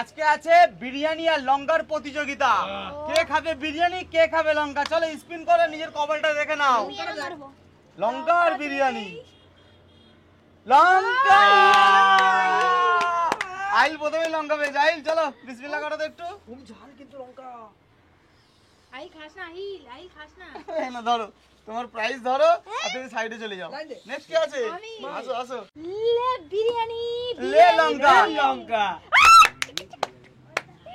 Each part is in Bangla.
আজকে আছে বিরিয়ানি আর লঙ্কার প্রতিযোগিতা। কে খাবে বিরিয়ানি, কে খাবে লঙ্কা? চলো স্পিন করে নিজের কপালটা দেখে নাও। লঙ্কা আর বিরিয়ানি। লঙ্কা। আইল প্রথমে লঙ্কা পেয়েছে। আইল চলো বিসমিল্লাহ করো তো একটু। খুব ঝাল কিন্তু লঙ্কা। আই খাস না, আইল আই খাস না। না ধরো, তোমার প্রাইস ধরো আর তুমি সাইডে চলে যাও। নেক্সট কি আছে? আসো আসো। লে বিরিয়ানি, লে লঙ্কা। লঙ্কা।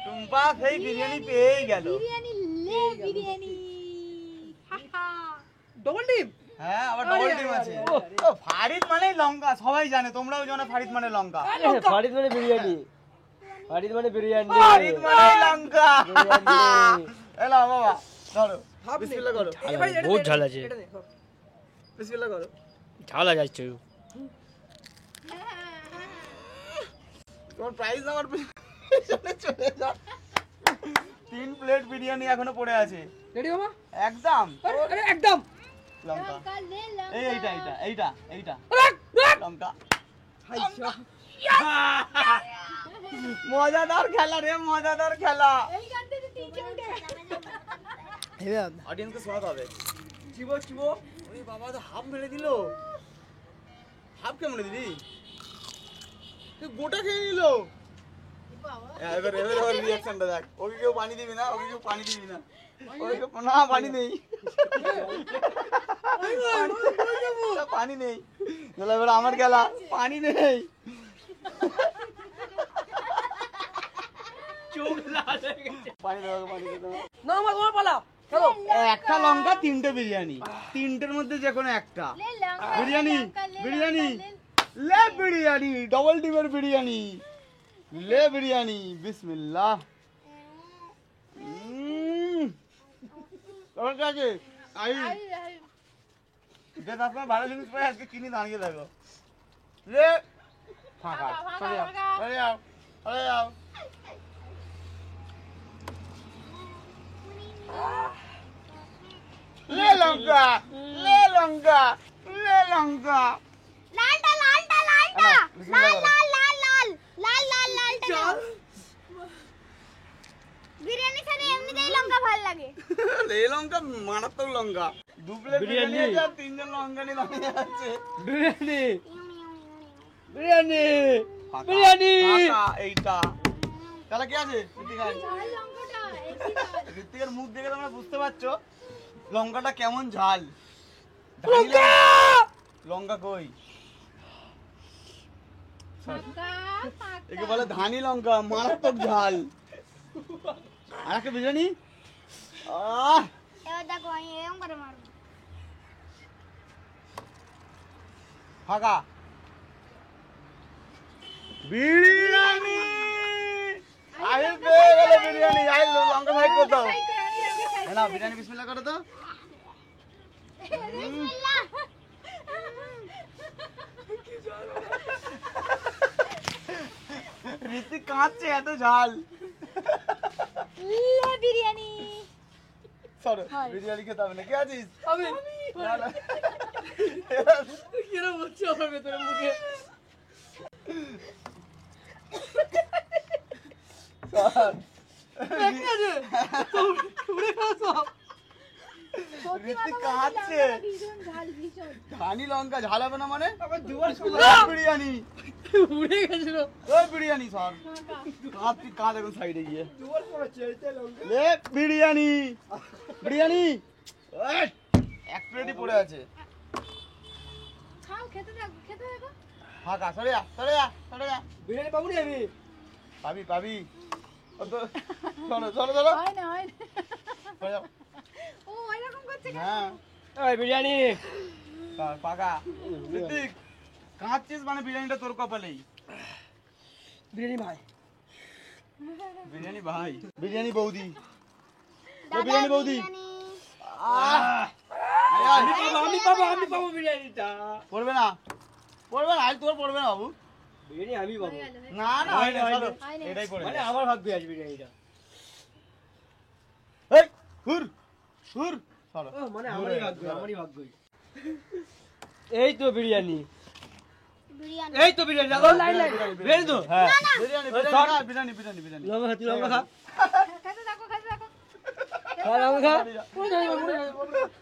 টুম্পা সেই বিরিয়ানি পেয়েই গেল। বিরিয়ানি লে বিরিয়ানি। Double team. হ্যাঁ, আবার ডবল টিম আছে। ও ফারিদ মানে লঙ্কা, সবাই জানে, তোমরাও জানো ফারিদ মানে লঙ্কা। ফারিদ মানে বিরিয়ানি। ফারিদ মানে বিরিয়ানি। ফারিদ মানে লঙ্কা। এলা বাবা ধরো, বিসমিল্লাহ করো। বহুত ঝাল আছে। বিসমিল্লাহ করো। ঝাল আছে আজকে। তোমার প্রাইস আমার পেছনে চলে যাও। 3 প্লেট বিরিয়ানি এখনো পড়ে আছে। রেডি মামা? একদম আরে একদম। লঙ্কা। লঙ্কা লে লঙ্কা। এইটা লঙ্কা। মজাদার খেলা রে, মজাদার খেলা। এই গান থেকে তিনটে উঠে অডিয়েন্সকে শোনাতে হবে। চিবো ওরে বাবা, তো হাফ মেরে দিল। হাফ কেমন দিদি? তুই গোটা খেয়ে নিল। এবার রিঅ্যাকশনটা দেখ। ওকে কেউ পানি দিবি না, ওকে কেউ পানি দিবি না। না পানি নেই, পানি নেই। এবার আমার খেলা, পানি নেই। পানি দেবো, পানি দেবো। না মামা তোমার পালা। চলো। একটা লঙ্কা 3টে বিরিয়ানি, 3টের মধ্যে যে কোনো একটা। লে লঙ্কা। বিরিয়ানি বিরিয়ানি লে বিরিয়ানি, ডবল টিমের বিরিয়ানি। লে বিরিয়ানি, বিসমিল্লাহ। তোমার কাছে আই যে আপনার ভালো জিনিস পাই আজকে কিনে দাঁড়িয়ে দেখো। লে ফাঁকা, চলে যাও, চলে যাও, চলে যাও। লে লঙ্কা, লে লঙ্কা, লে লঙ্কা। লালটা লালটা লালটা লাল লাল লাল লাল লাল লাল লালটা বিরিয়ানি সাথে এমনিতেই লঙ্কা ভালো লাগে। লে লঙ্কা মারাত্মক লঙ্কা। 2 প্লেট বিরিয়ানি আছে আর 3 জন লঙ্কা নিয়ে দাঁড়িয়ে আছে। বিরিয়ানি। বিরিয়ানি। বিরিয়ানি। এইটা তাহলে কি আছে? ঝাল লঙ্কাটা একই ঝাল। ঋত্বিকের মুখ দেখে তোমরা বুঝতে পারছো লঙ্কাটা কেমন ঝাল। লঙ্কা কই? লঙ্কা একে বলে ধানি লঙ্কা, মারাত্মক ঝাল। আর একটা বিরিয়ানি। এবার দেখো আমি এরকম করে মারবো। ফাঁকা। বিরিয়ানি আইল পেয়ে গেল। বিরিয়ানি আইল, লঙ্কা সাইড করে দাও। না বিরিয়ানি বিসমিল্লাহ করো তো। ঋত্বিক কাঁদছে, এত ঝাল। লে বিরিয়ানি। সরো, বিরিয়ানি খেতে হবে না। কে আছিস? আমি না, না। কেন বলছো আমার ভেতরে মুখে? সর। উড়ে গেছো। ঋত্বিক কাঁদছে। ভীষণ ঝাল ভীষণ। ধানি লঙ্কা ঝাল হবে না মানে? আবার জোয়ার শুরু। বিরিয়ানি, উড়ে গেছিল। ওই বিরিয়ানি সর। কাঁদ, তুই কাঁদ এখন সাইডে গিয়ে। জোয়ার পড়েছে এটা লঙ্কা। লে বিরিয়ানি, বিরিয়ানি। ওই, এক প্লেটই পড়ে আছে। খাও, খেতে থাকো, খেতে থাকো। ফাঁকা, সরে যা, সরে যা, সরে যা। বিরিয়ানি পাবো নি আমি? পাবি, পাবি। ও তো চলো, চলো, চলো। হয় না হয় না। সরে যাও। ও এরকম করছে কেন? হ্যাঁ, ওই বিরিয়ানি। ফাঁকা। ঋত্বিক কাঁদছিস মানে বিরিয়ানিটা তোর কপালেই। বিরিয়ানি ভাই। বিরিয়ানি ভাই, বিরিয়ানি বৌদি। দাদা, বিরিয়ানি বৌদি। বিরিয়ানি। আমি পাবো বিরিয়ানিটা। পড়বে না, পড়বে না, আজ তোর পড়বে না বাবু। বিরিয়ানি আমি পাবো। হয়ে গেল, হয়ে গেল। না না, হয় না, চলো। হয় না। এটাই পড়ে মানে যায়। আমার ভাগ্যে আছে বিরিয়ানিটা। এই হুর হুর চলো। ও মানে দূর আমারই হয়ে গেল, ভাগ্য, চলো। আমারই ভাগ্য। এই তো বিরিয়ানি। বিরিয়ানি এই তো বিরিয়ানি দেখো লাইন লাইন বিরিয়ানি তো হ্যাঁ বিরিয়ানি বিরিয়ানি বিরিয়ানি বিরিয়ানি লঙ্কা খা তুই লঙ্কা খা খেতে থাকো খা লঙ্কা খা